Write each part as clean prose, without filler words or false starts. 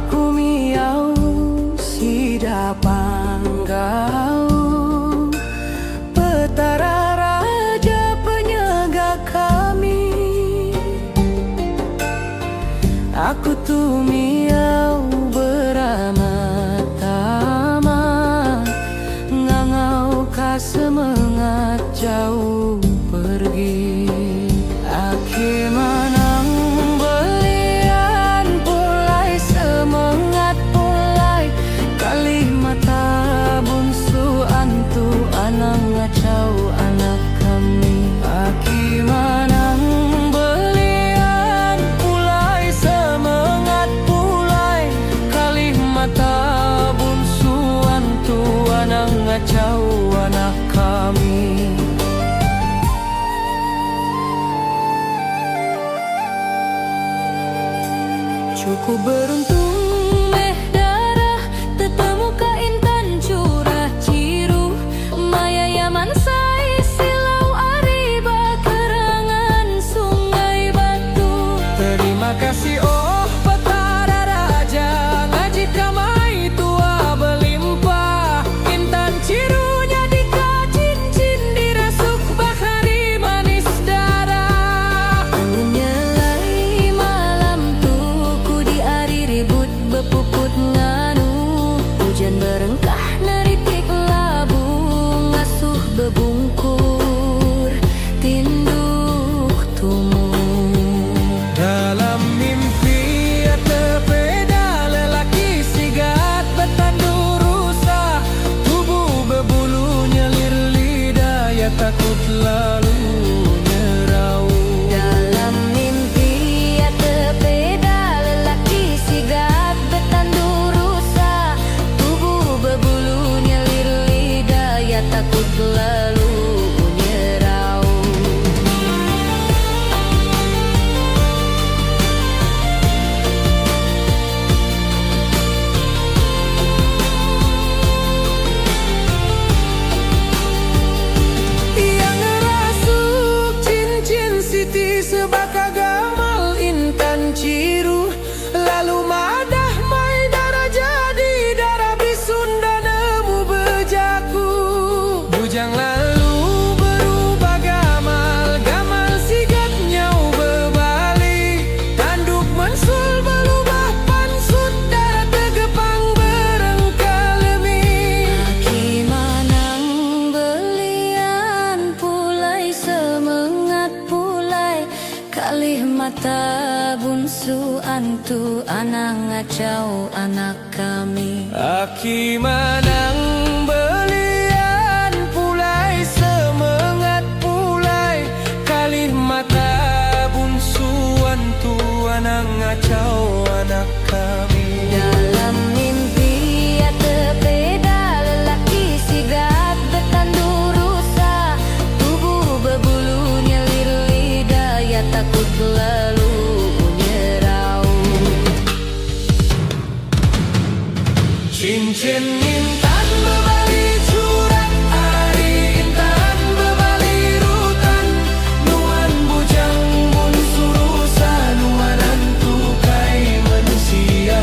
Aku miau sida panggau, petara raja penjaga kami. Aku tuh miau beramah-tamah, ngangau ka semangat jauh pergi. Aki manang belian pulai semangat pulai, kalih mata bunsu antu anang ngacau anak kami. Aki manang belian pulai semangat pulai, kalih mata bunsu antu anang ngacau anak kami. Cukup beruntung meh darah tetemu ka intan curah ciru, maya yaman sai silau ariba kerangan sungai batu. Terima kasih oh petara raja, ngajit kamai tua belimpah. Intan cirunya dika cincin dirasuk bahari manis darah. Menyelai malam tuku di ari ribut bepuput nganu, hujan berengkah neritik labu ngasuh bebungkur tinduk tumbuh. Dalam mimpi terpeda lelaki sigat bertandur rusa, tubuh berbulu nyelir lidah ya takut lalu nyerau. Dalam mimpi terpeda lelaki sigat bertandur rusa, tubuh berbulu nyelir lidah ya takut lalu nyerau. Ia ngerasuk cincin siti sebaka gamal intan ciru, lalu madah mai darah jadi darah bisun dan nemu bejaku. Bujang lalu berubah gamal, gamal sigat nyau berbalik, tanduk mensul berubah pansut darah tegepang berengkalemi. Aki manang belian pulai semangat pulai, kalih mata bunsu antu anang ngacau anak kami. Aki manang belian pulai semangat pulai, kalih mata bunsu antu anang ngacau anak kami. Dalam mimpi terpeda lelaki sigat bertandur rusa, tubuh berbulu nyelir lidah ya takut lalu nyerau. Cincin intan berbali curang ari, intan berbali rutan, nuan bujang bunsu rusa, nuan antu kai manusia.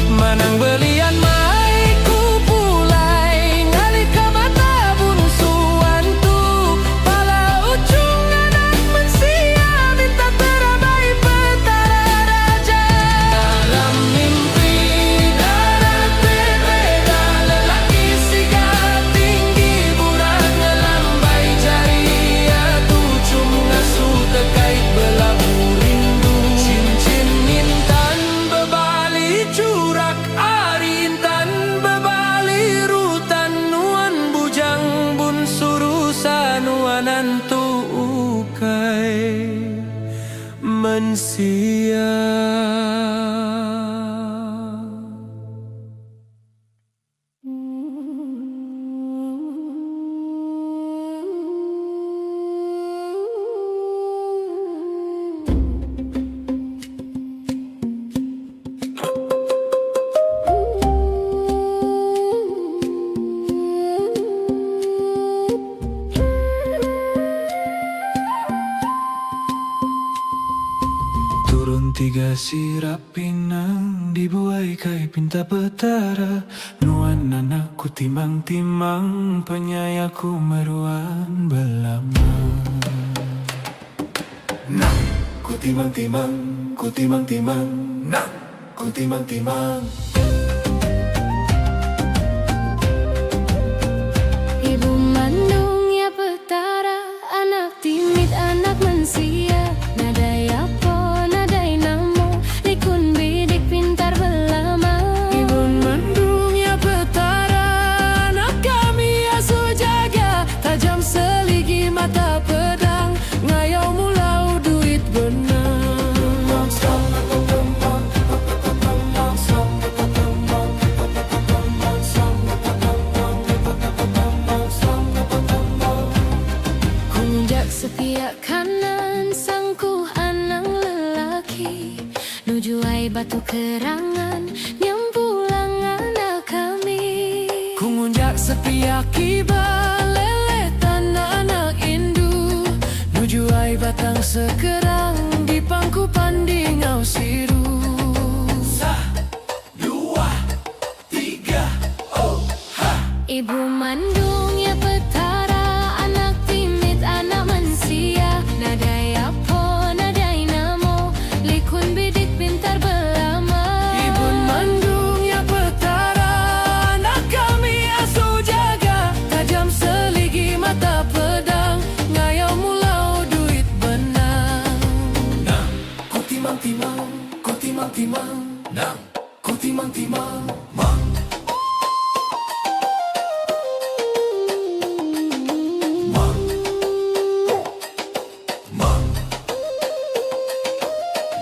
Manang belian mai ku pulai, ngalih ka mata bunsu antu, pala ucung anak mensia, minta terabai petara raja. Dalam mimpi darah berbeda lelaki sigat tinggi burang ngelambai jari, atu cum ngasuh terkait belabu rindu. Cincin intan bebali curak ari, intan bebali rutan, nuan bujang bunsu rusa, nuan antu ukai mensia. tiga sirap pinang dibuai kai pinta petara. Nuan anakku timang-timang penyayaku meruan belama. Nang ku timang-timang, ku timang-timang, nang ku timang-timang. Ibu mandung ya petara, anak timid anak mansia. Nadai apa, nadai namo, likun bidik pintar belama. Ibu mandung ya petara, anak kami asuh jaga. Tajam seligi mata pedang, ngayau mulau duit benang. Kunjak sepiak kanan sangku anang lelaki, nujuai batu kerangan nyampulang anak kami. Kungunjak sepiak kiba lele tanah anak indu, nujuai batang sekerang di pangku pandingau siru. Sah, dua, tiga, oh ha. Ibu mandung ya petara, anak timid anak mansia. Nadai apa, nadai namo, likun bidik pintar belama. Ibu mandung ya petara, anak kami asuh jaga. Tajam seligi mata pedang, ngayau mulau duit benang. Nang ku timang-timang, ku timang-timang, nang ku timang-timang, mang. Mang. Mang.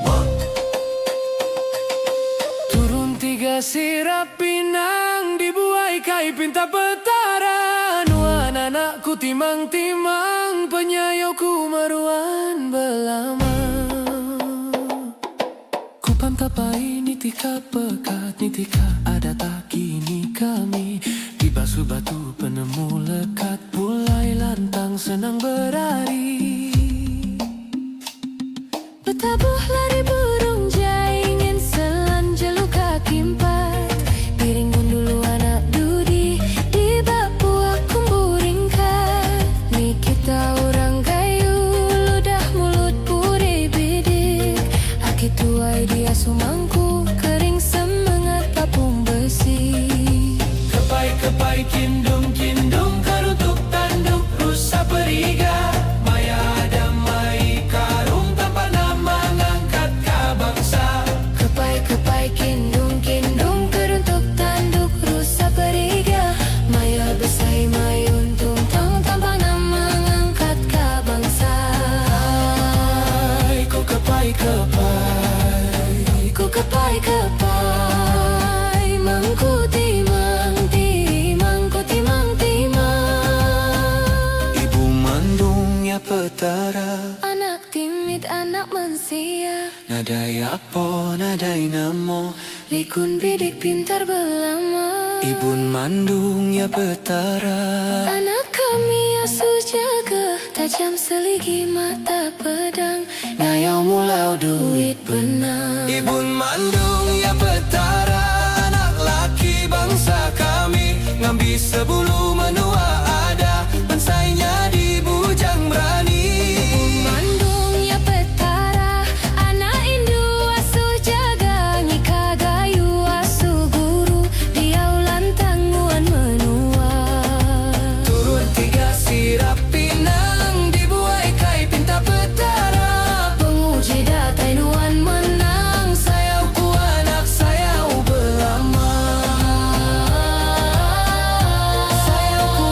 Mang. Turun tiga sirap pinang dibuai kai pinta petara. Nuan anakku timang-timang penyayauku meruan belama. Kupam tapai nitika pekat nitika ada tak kini kami. Di basuh batu penemu lekat mulai lantang senang berlari. Bertabuh lari burung jaingin selan jeluk kaki empat. Piring dulu anak dudi di bapu aku buringkan. Ni kita orang gayu ludah mulut puri bidik. Aki tuai dia sumangku kering semangat papung besi. Kepai-kepai kindung-kindung kerutuk tanduk rusa periga. Maya damai karung tanpa nama ngangkat ka bangsa. Kepai-kepai kindung-kindung keruntuk tanduk rusa periga. Maya besai mayun tungtong tanpa nama ngangkat ka bangsa. Ku kepai-kepai, Ku kepai-kepai, mangku timang-timang, ku timang-timang. Ibu mandung ya petara, Anak timid anak mansia, nadai apa nadai namo. likun bidik pintar belama. Ibu mandung ya petara, Anak kami asuh jaga, tajam seligi mata pedang, ngayau mulau duit benang. Ibu mandung ya petara, anak laki bangsa kami. Ngambi sebulu menua ada, pensainya di bujang berani. Mandung ya petara, anak indu asuh jaga. Ngika gayu asuh guru, diau lantang nguan menua. Turun tiga sirap pinang dibuai kai pinta petara. Penguji datai nuan menang, Sayauku anak sayau belama. Sayauku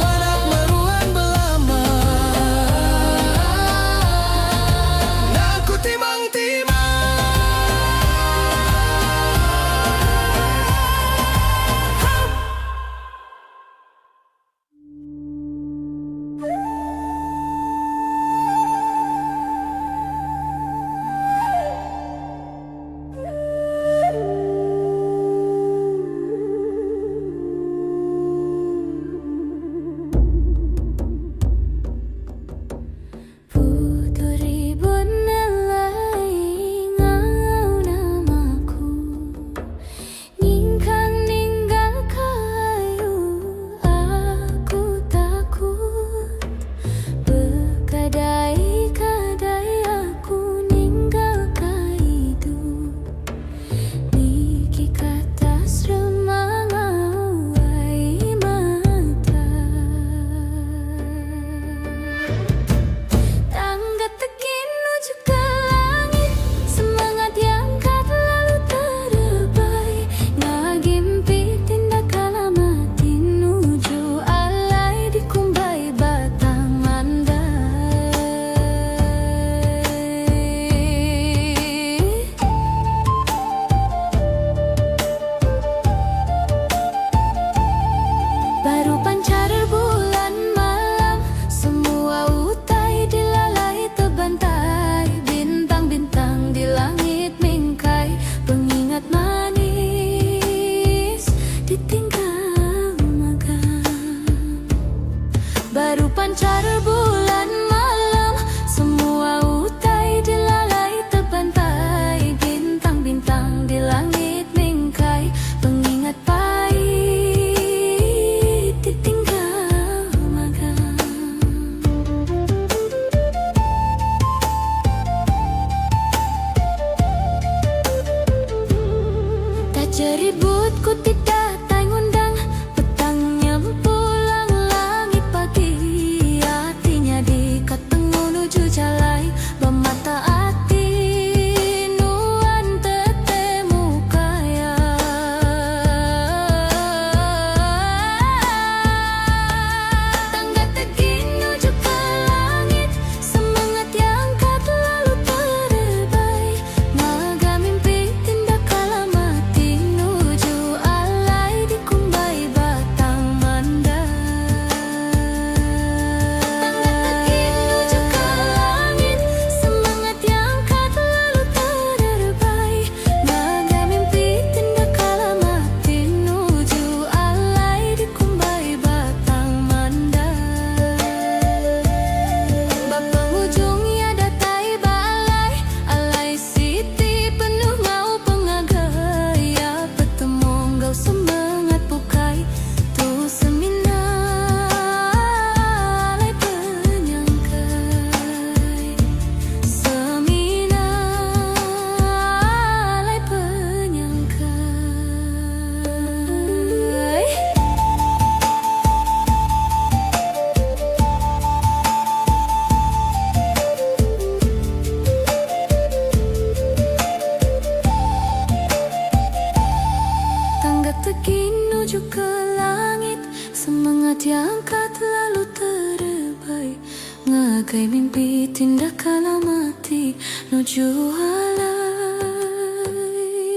bagai mimpi tindak kala mati nuju halai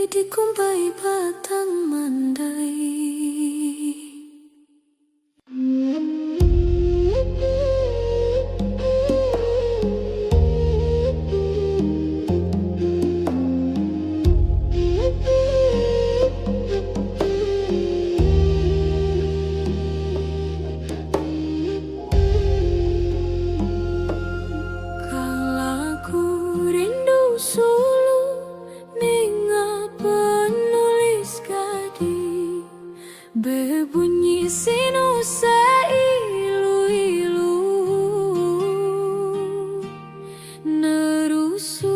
dikumpai batang mandai. Berbunyi sinu seilu-ilu nerusuk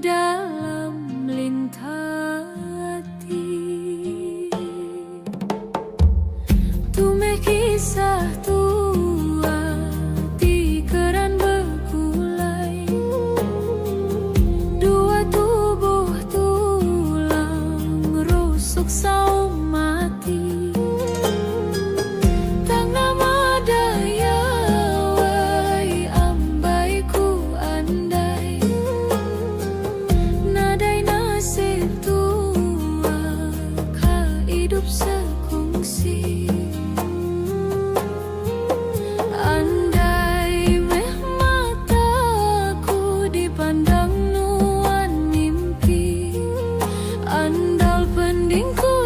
dalam lintati. Tumeh kisah tua tikeran bergulai, dua tubuh tulang rusuk saum mati. Tak nama daya wai ambaiku andai, nadai nasib tua ka hidup sekongsi. Andai meh mataku dipandang nuan mimpi, andal pendingku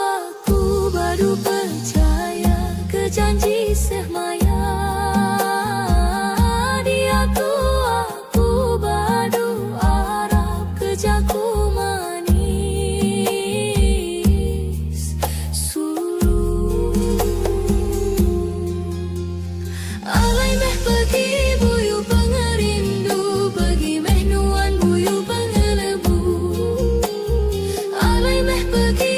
aku baru percaya ke janji semaya. Dia tu aku baru harap kerjaku manis sulu. Alai meh pergi buyu pengerindu, pergi meh nuan buyu pengelebu. Alai meh pergi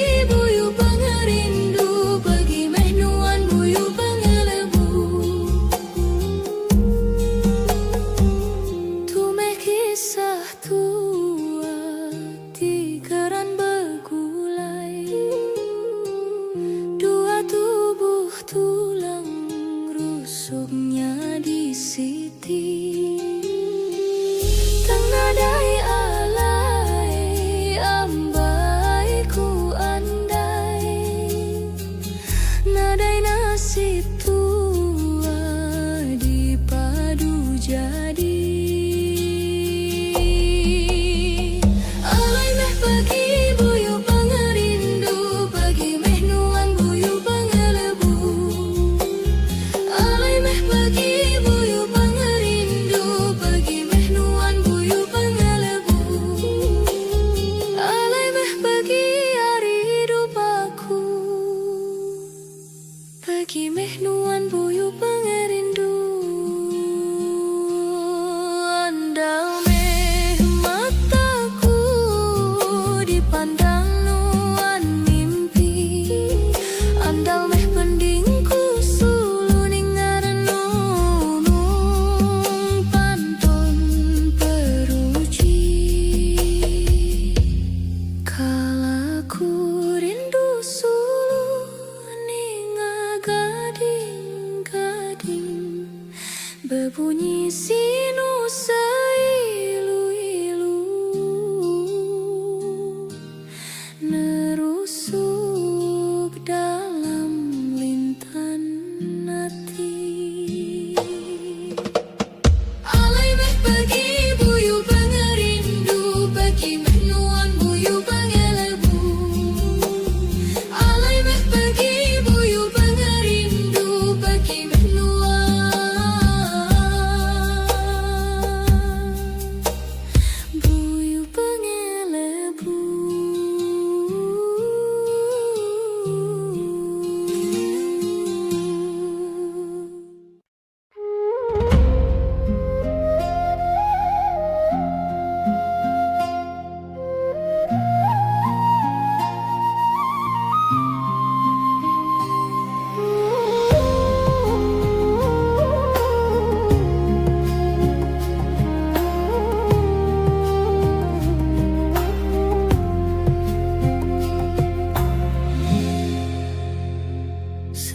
rusuknya di siti. Tengadai alai ambaiku andai, nadai nasib tua dipadu jadi. Alai meh pergi buyu pengerindu, pergi meh nuan buyu pengelebu. Pergi buyu pengerindu, pergi meh nuan buyu pengelebu. Alai meh pergi hari hidup aku, pergi meh nuan buyu pengerindu. Andal meh mataku dipandang nuan mimpi, andal meh pendingku berbunyi sinu seilu-ilu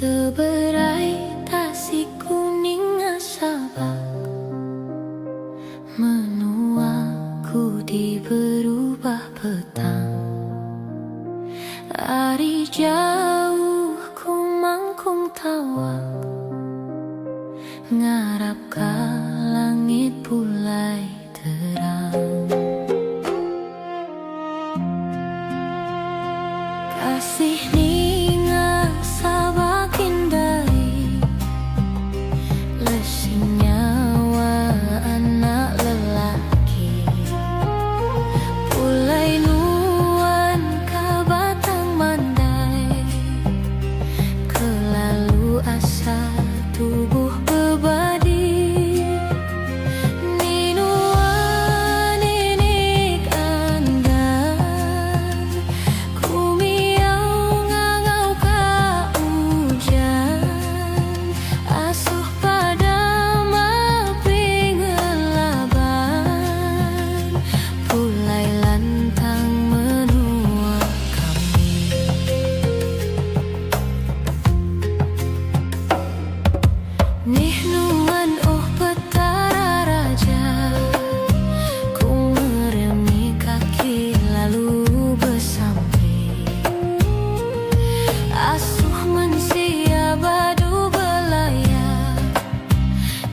Seberai tasik kuning asabak menuaku di berubah petang. Hari jauh ku mangkung tawak, ngarap ka langit pulai terang. Kasih ninga sabak indai, lesing nyawa anak lelaki. Pulai nuan ka batang mandai, kelalu asa tubuh bebadi. Ninuan inik andai, ku miau ngangau ka hujan. Asuh pada maping laban, pulai lantang menua kami. Nih nuan oh petara raja, ku meremi kaki lalu besampi. Asuh mensia badu belaya,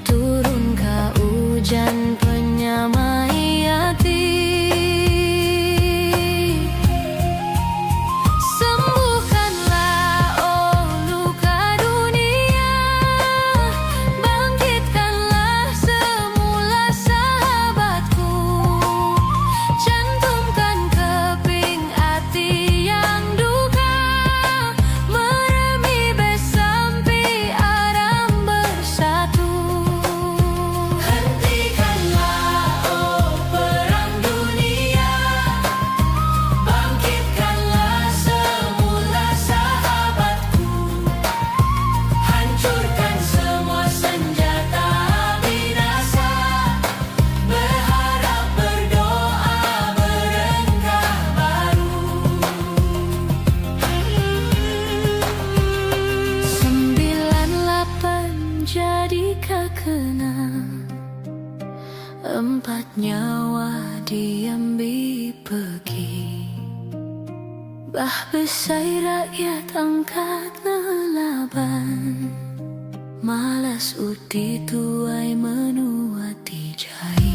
turun ka hujan penyamai hati. Sembuhkanlah oh luka dunia, bangkitkanlah semula sahabatku. Cantumkan keping hati yang duka, meremi besampi aram bersatu. Hentikanlah oh perang dunia, bangkitkanlah semula sahabatku. Hancurkan semua senjata binasa, berharap berdoa berengkah baru. 98 jadi kekena, 4 nyawa diambil pergi. Bah besai rakyat angkat lelaban, malas uti tuai menuati jai.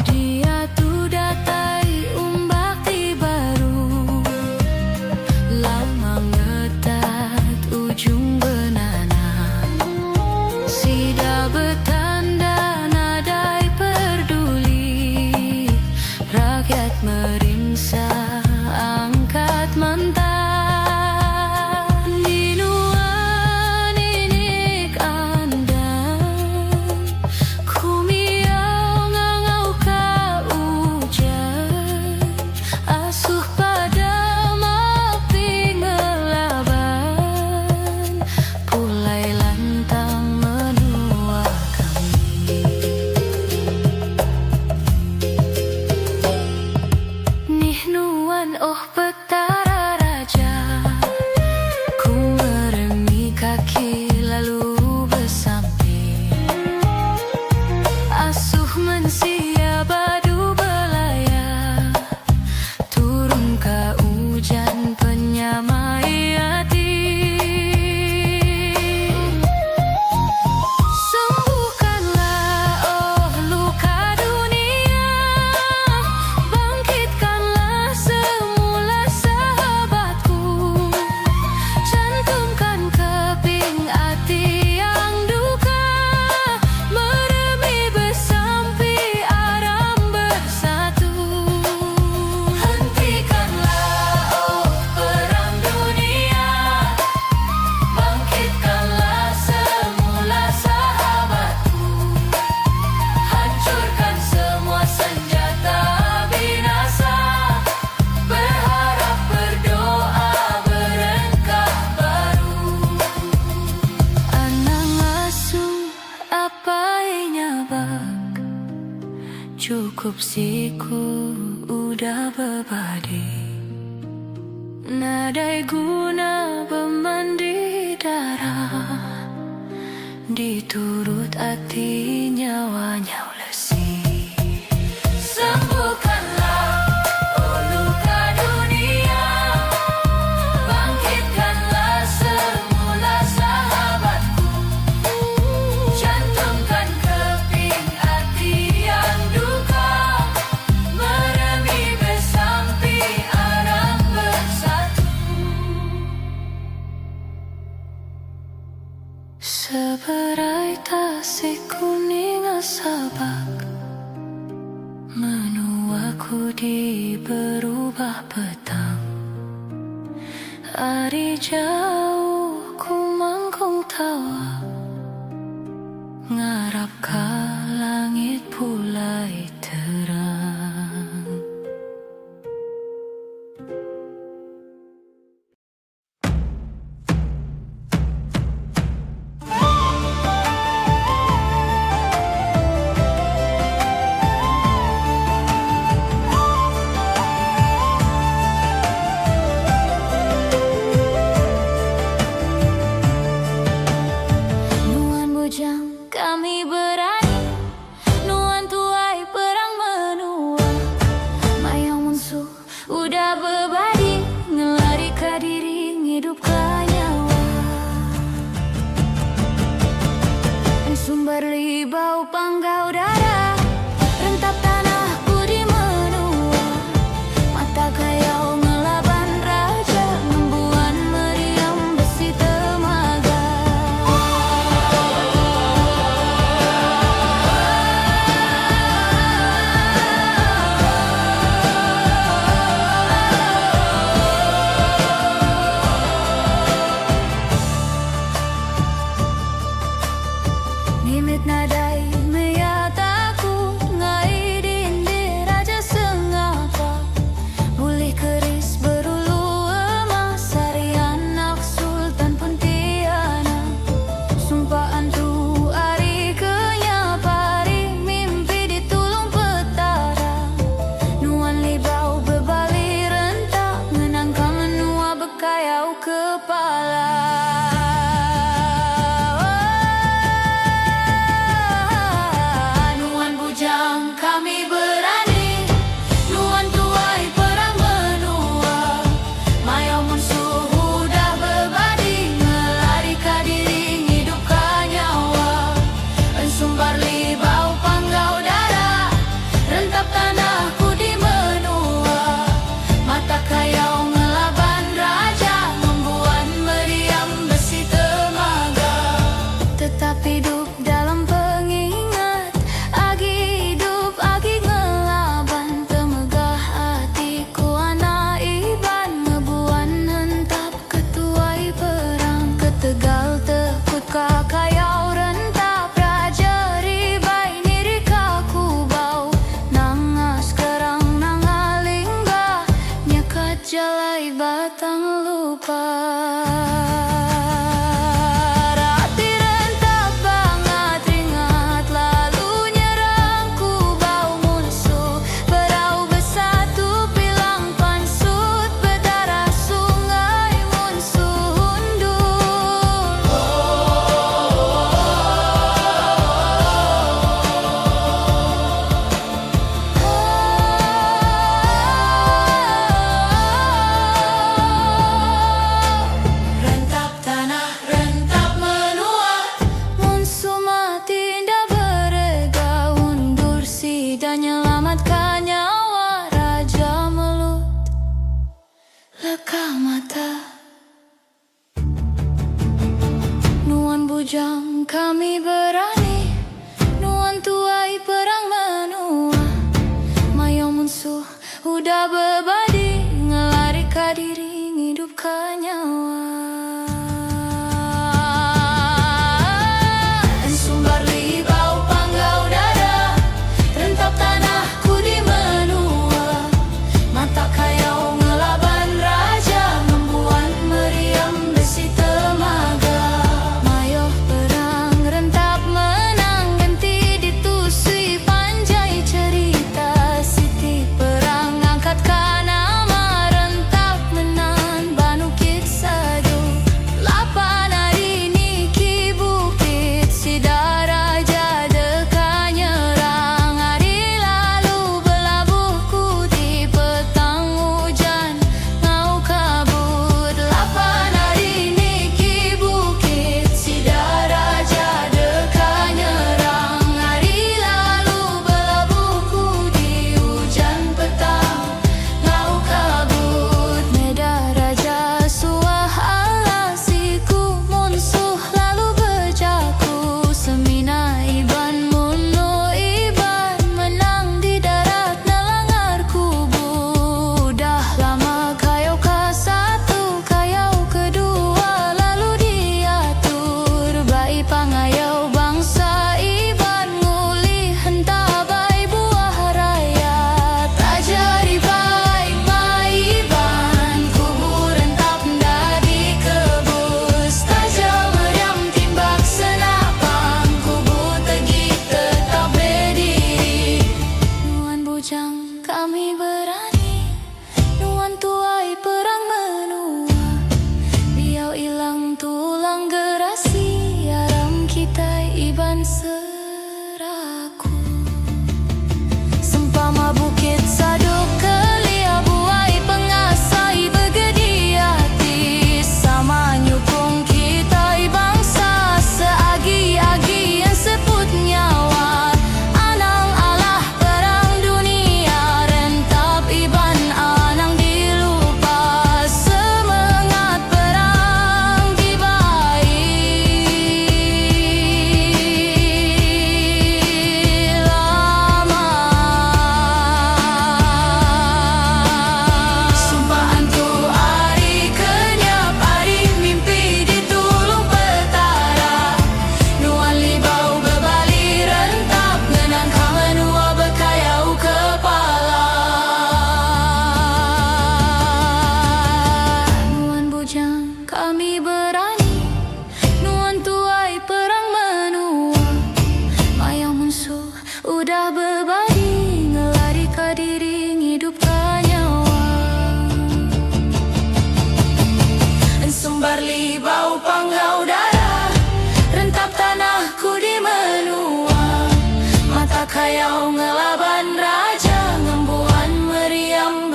Dia tu datai umbak ti baru, lama ngetat ujung benana. Sida betanda nadai peduli, rakyat meringsa angkat mantan. Ninuan inik andai, ku miau ngangau ka hujan. Asuh pada maping laban, pulai lantang menua kami. Nih nuan oh petara raja, ku meremi kaki lalu besampi. Asuh mensia badu belaya, turun ka hujan penyamai hati. Sembuhkanlah oh luka dunia, bangkitkanlah semula sahabatku. Cantumkan keping hati yang duka, meremi besampi aram bersatu. Hentikanlah oh perang dunia, bangkitkanlah semula sahabatku. Hancurkan semua senjata binasa, berharap berdoa berengkah baru. Anang asuh apa nyabak, cukup siku udah bebadi. Nadai guna bermandi darah, diturut hati nyawanya lesi. Sembuhkanlah luka dunia, bangkitkanlah semula sahabatku, cantumkan keping hati yang duka, meremi bersampi arang bersatu. Seberai tasik kuning asabak, menuaku di berubah petang. Hari jauh ku mangkung tawa, ngarap ka langit pulai terang. Nuan bujang kami berani, nuan tuai perang menua, mayang musuh udah berbadi, ngelari ke diri hidup ke nyawa. Sumber libau panggau darah, rentap tanahku di menua, mata kayau ngelaban raja, membuat meriam besi temaga. Nimit nadai meyataku, ngai dindi raja sengapa, boleh keris berulu emas, harian nak sultan pontianak. Sumpaan tu hari kenyapari, mimpi ditulung petara, nuan libau berbalik rentak, ngenangkan menua bekayau kepala. Nuan bujang kami berani, nuan tuai perang menua, mayau musuh udah berbadi, ngelari ka diri hidup ka nyawa. Sumbar libau panggau darah, rentap tanahku di menua, mata kayau ngelaban raja, membuat meriam besi temaga. Tetap hidup dalam pengingat, agi hidup agi ngelaban, temegah hatiku anak iban, ngebuan hentap ketuai perang, ketegal tekut kakayau rentap, raja ribai niri kaku bau, nangas kerang nangalingga, nyekat jalai batang lupa. Rati rentap banget ringat, lalu nyerangku bau musuh, berau bersatu pilang pansut, berdarah sungai musuh undur.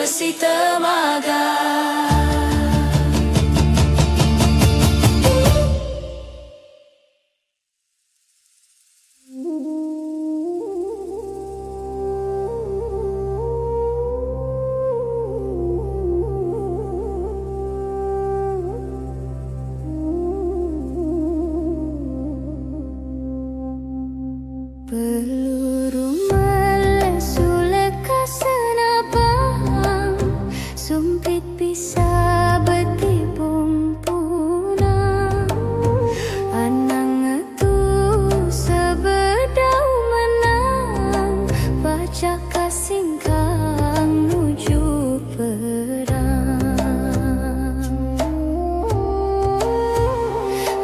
besi temaga. Peluru melesu lekas senapang, sumpit bisa betipung punang. Anang itu sebedau menang, baca kasingkang nuju perang.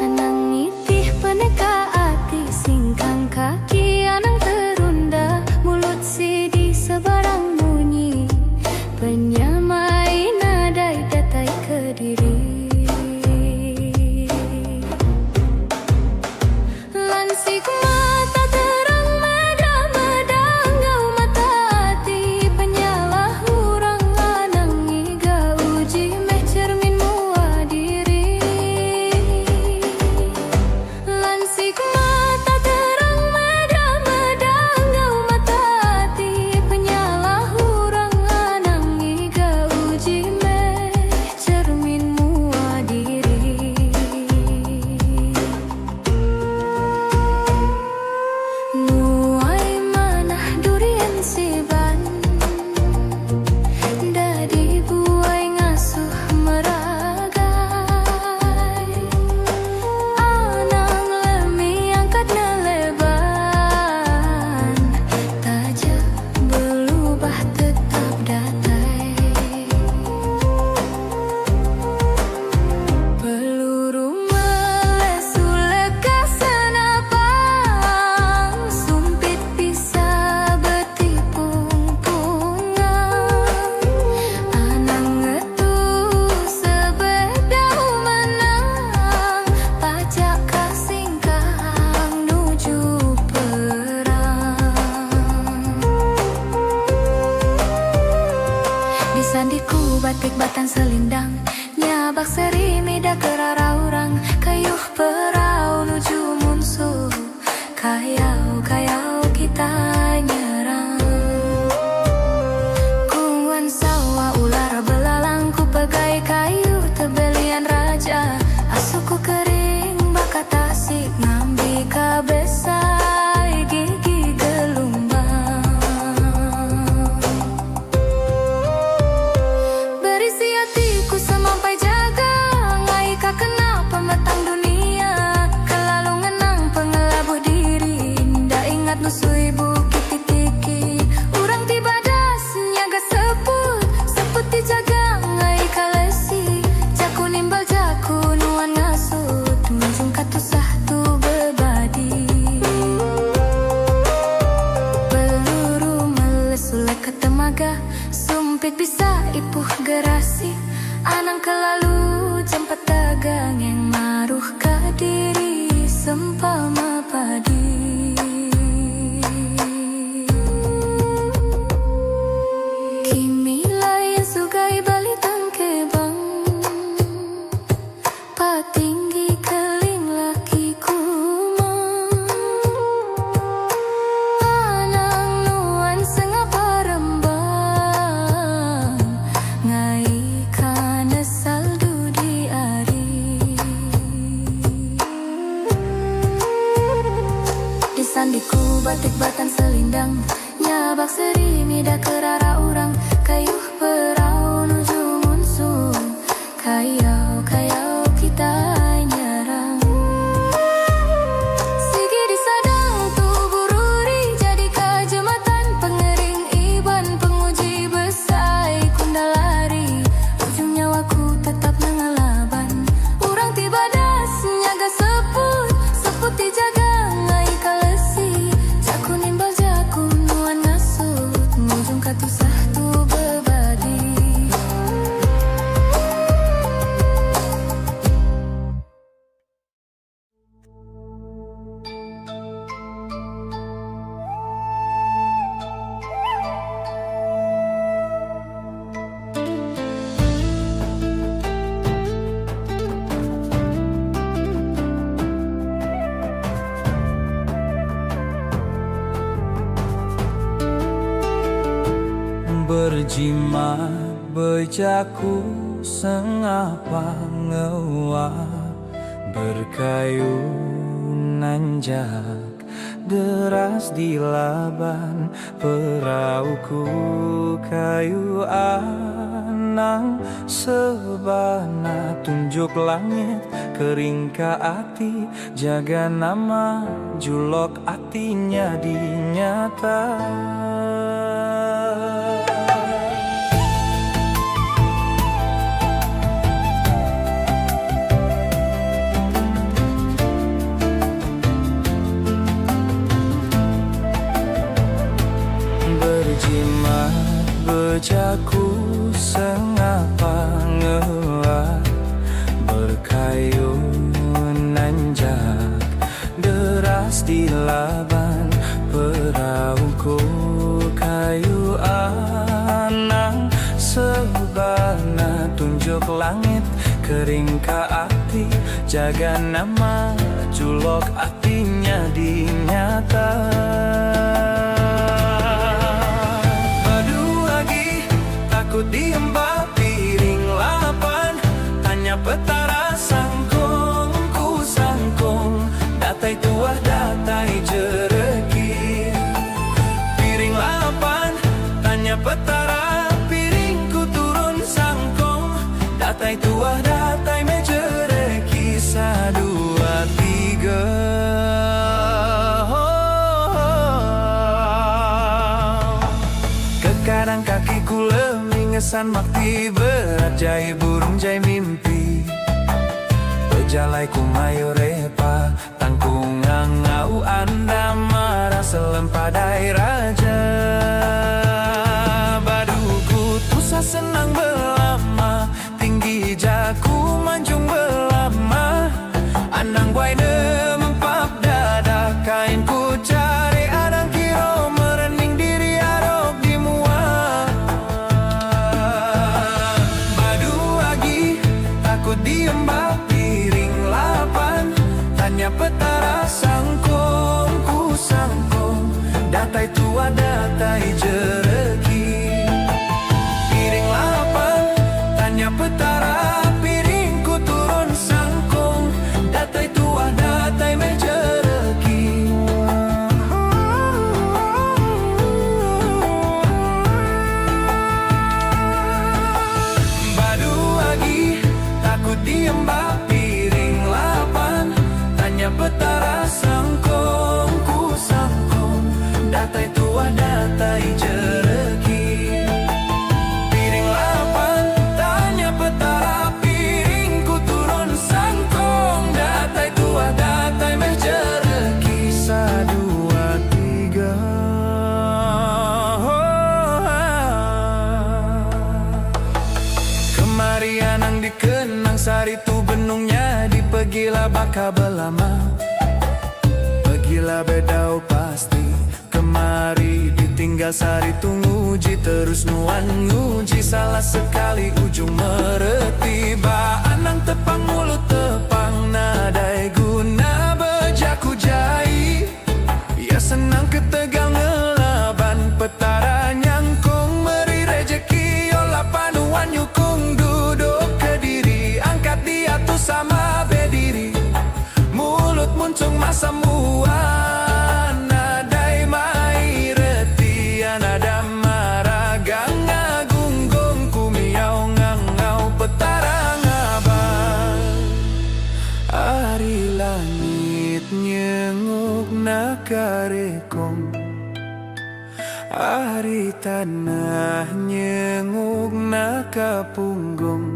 Anang nitih peneka ati singkang kaki. Sebarang bunyi penyamai nadai datai kediri. Lansik mata terang medang-medang gau mata hati penyalah hurang anangi gau uji meh cermin mua diri. Lansik mata terang medang-medang gau mata hati penyalah hurang anangi gau uji meh cermin mua diri. Nuai manah durian siban, dadi buai ngasuh meragai. Anang lemi angkat neleban, taja berubah tetap datai. Peluru melesu lekas senapang, sumpit bisa betipung pungang. Anang itu sebedau menang, pacak kasingkang nuju perang. Disandiku batik batan selindang, nyabak seri mida kerara urang, kayuh perau nuju munsuh, kayau kita nyerang. Kuan sawa ular belalang, ku pegai kayu tebelian raja, asuku kering bakat tasik ngambi kabesai gigi gelumbang. Berisi hatiku semampai jaga, ngai ka kena pemetang dunia, kelalu ngenang pengelabuh diri, nda ingat nusui bukit titiki. Urang tiba das nyaga seput dijaga ngai kalesi, jaku nimbal jaku nuan ngasut, ngujung katusah tu bebadi. Peluru melesu leka temaga, sumpit bisa ipuh gerasi. Anang kelalu jempat dagang yang maruh ka diri sempama padi. Kimi layan sugai balitang kebang, patinggi keling laki kumang. Anang nuan sengapa rembang, ngai kana saldu di ari. Disandiku batik batan selindang, nyabak seri mida kerara urang, kayuh perau nuju munsuh, kayau kita nyerang. Sigi disadang tu bururi, jadi kajematan pengering iban penguji besai kundalari, ujung nyawaku tetap nangalaban. Urang tiba das nyaga seput dijaga ngai kalesi, jaku nimbal jaku nuan ngasut, ngujung katusah Berjimat bejaku sengapa ngewa berkayu nanjak deras di laban perauku kayu anang sebana tunjuk langit kering ka ati jaga nama julok atinya dinyata. Berjimat bejaku sengapa ngewa berkayu nanjak deras di laban perauku kayu anang sebana tunjuk langit kering ka ati jaga nama julok atinya dinyata. Takut diemba piring lapan tanya petara sangkong ku sangkong datai tuah datai jereki piring lapan tanya petara piringku turun sangkong datai tuah datai mejereki sadua tiga. Kadang kakiku ngesan makti berat jai burung jai mimpi bejalai ku mayo repa tangkung ngau anda marah selempadai raja baduku tusa senang belama tinggi jaku manjung belama anang guai nempap dada kainku cari adang kiro merening diri adok di muat. Diembak piring lapan tanya petara sangkong ku sangkong datai tua datai jereki piring lapan tanya petara piringku turun sangkong datai tua datai mejereki. Badu lagi takut diembak piring lapan tanya petara sangkong ku sangkong datai tua datai jereki piring lapan tanya petara piringku turun sangkong datai tua datai meh jereki sadua tiga. Kemarian ang dikenang sari tu benungnya di pegila baka belama pegila bedau pasti kemari ditinggal sari tu nguji terus nuan nguji salah sekali ujung mereti ba anang tepang mulut tepang nadai guna bejaku jai ya senang ketegal ngelaban petara nyangkung meri rejeki yola panuan nyukung duduk kediri angkat dia tuh sama bediri mulut muncung masa muan nadai mai retian ada maragang ngagunggong kumiau ngangau petara ngabang ari langit nyenguk nakarekong ari tanah nyenguk nakapunggung.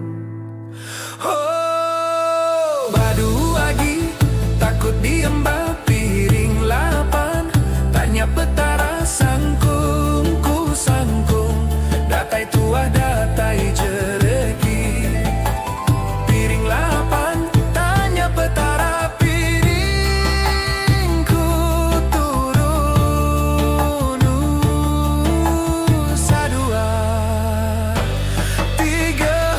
Oh, badu lagi takut diembak piring lapan tanya petara sangkung ku sangkung datai tua datai jereki piring lapan tanya petara piringku turun sadua tiga.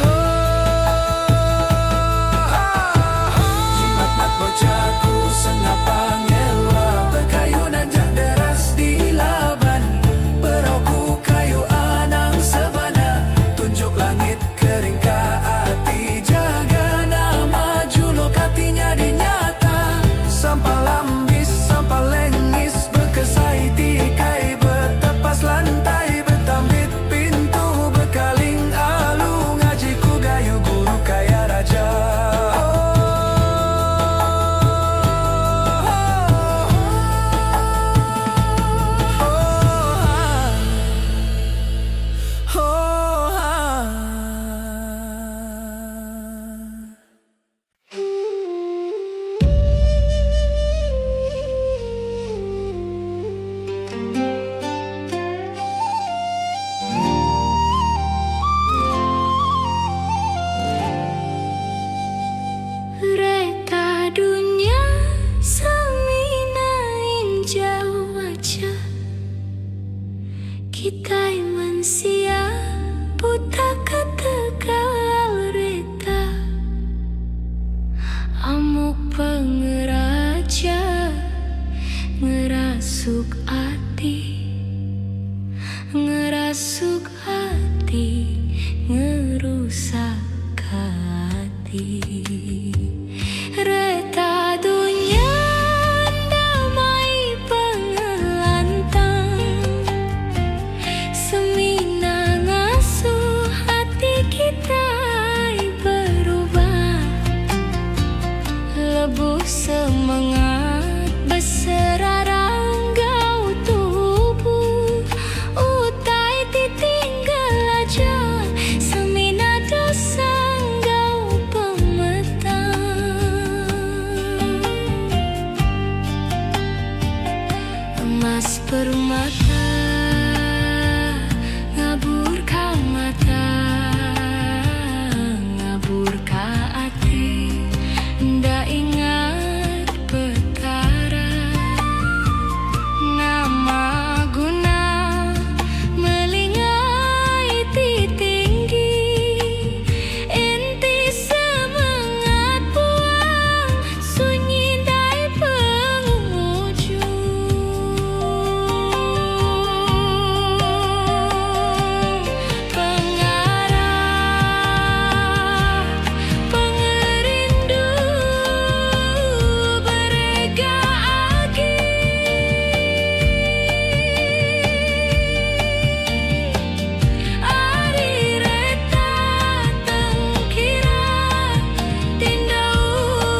sakati. Reta dunia damai pengelantang, semina ngasuh hati kita berubah. Lebuh semangat berserarang gau tubuh, utai ditinggal aja semina dosa gau pemetang. Emas permata ngabur ka mata, ngabur ka ati, nda ingat petara. Nama guna melingai tinggi, enti semangat buang sunyi dai pengujung. Pengarah pengerindu berega agi, ari reta tengkira tinda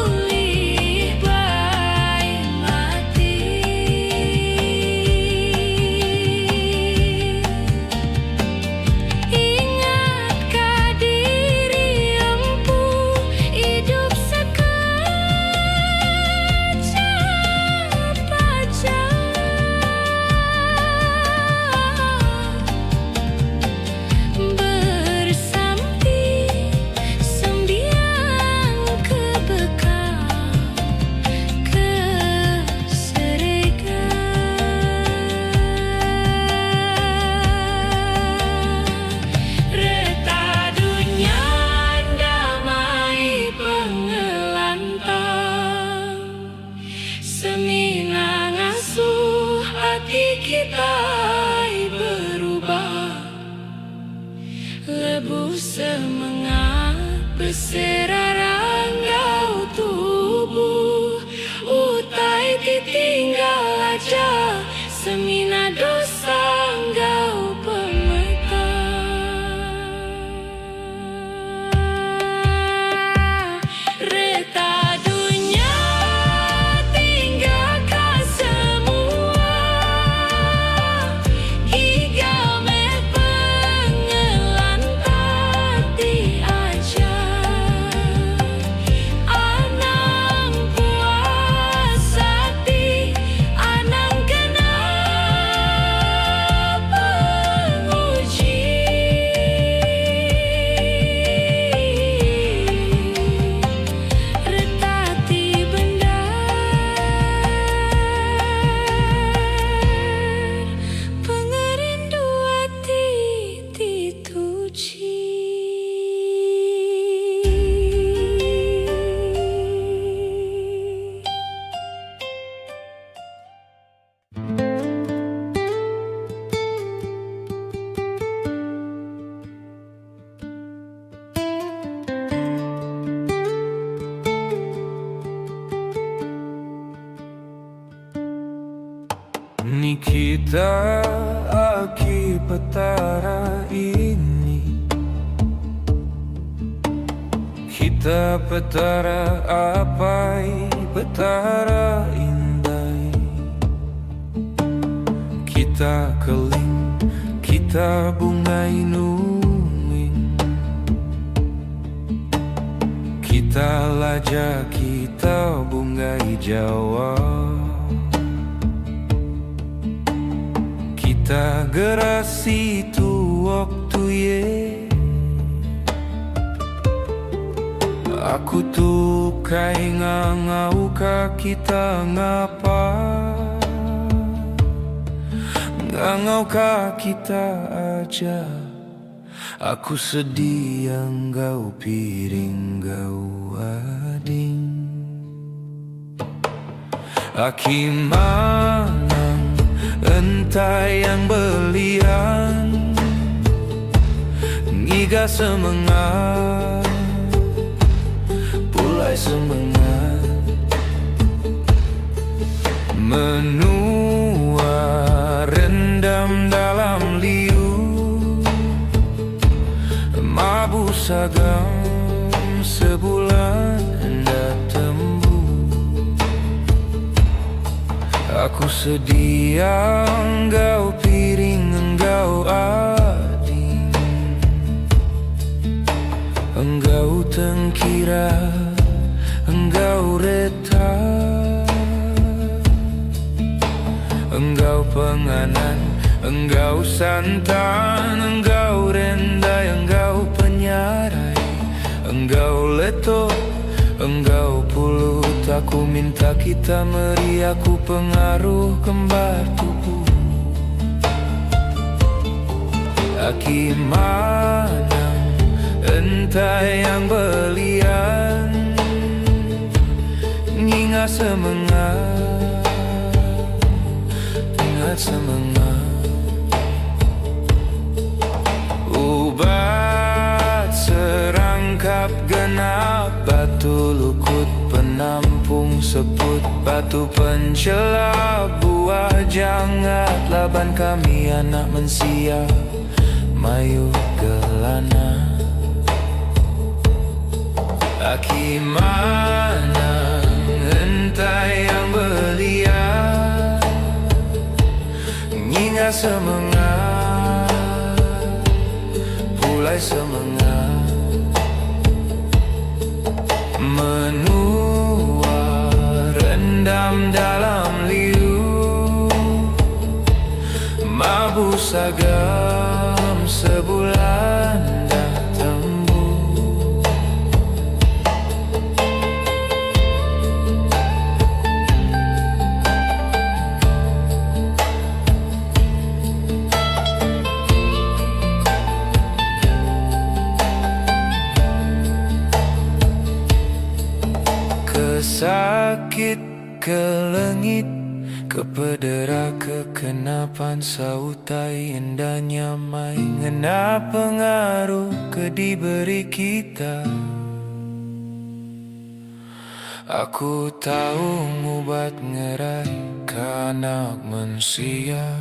ulih bai mati. Ingat ka diri empu hidup sekejap aja. Bersampi sembiang kebekal keserega. Reta dunia damai pengelantang, semina ngasuh hati kita berubah. Lebuh semangat berserarang gau tubuh, utai ditinggal aja semina dosa gau pemetang. Reta dunia tinggalkan semua, gigal meh pengelantati aja. Anang puas hati, anang kena penguji. Retati benar, pengerindu hati dituji. Ni kita aki petara ini, kita petara apai petara indai. Kita keling, kita bungai nunging, kita laja, kita bungai Jawa. Kita gerasi tu waktu ye, aku tu kai ngangau ka kita ngapa, ngangau ka kita aja. Aku sedih yang gau piring gau ading. Aki mangang entah yang belian, Niga semangat, pulai semangat, menua rendam dalam liu, mabu sagam sebulan hendak tembus. Aku sedia engkau piring, engkau ading, engkau tengkira, engkau reta, engkau penganan, engkau santan, engkau rendai, engkau penyarai, engkau leto, engkau pulut. Aku minta kita meri, aku pengaruh kembar tubuh. Aki mana entah yang belian, ingat semangat, ingat semangat. Ubat serangkap genap, batu lukut penampung seput, batu pencela buah jangat. Laban kami anak mensia, mayu gelana. Aki mana entah yang belia, ingat semangat, pulai semangat, menua rendam dalam liu, mabu sagam sebulan dah tembus. Kesakit, kelengit, kepedera, kekenapan sautai indahnya mai, ngena pengaruh ke diberi kita. Aku tahu ngubat ngerai kanak mensia.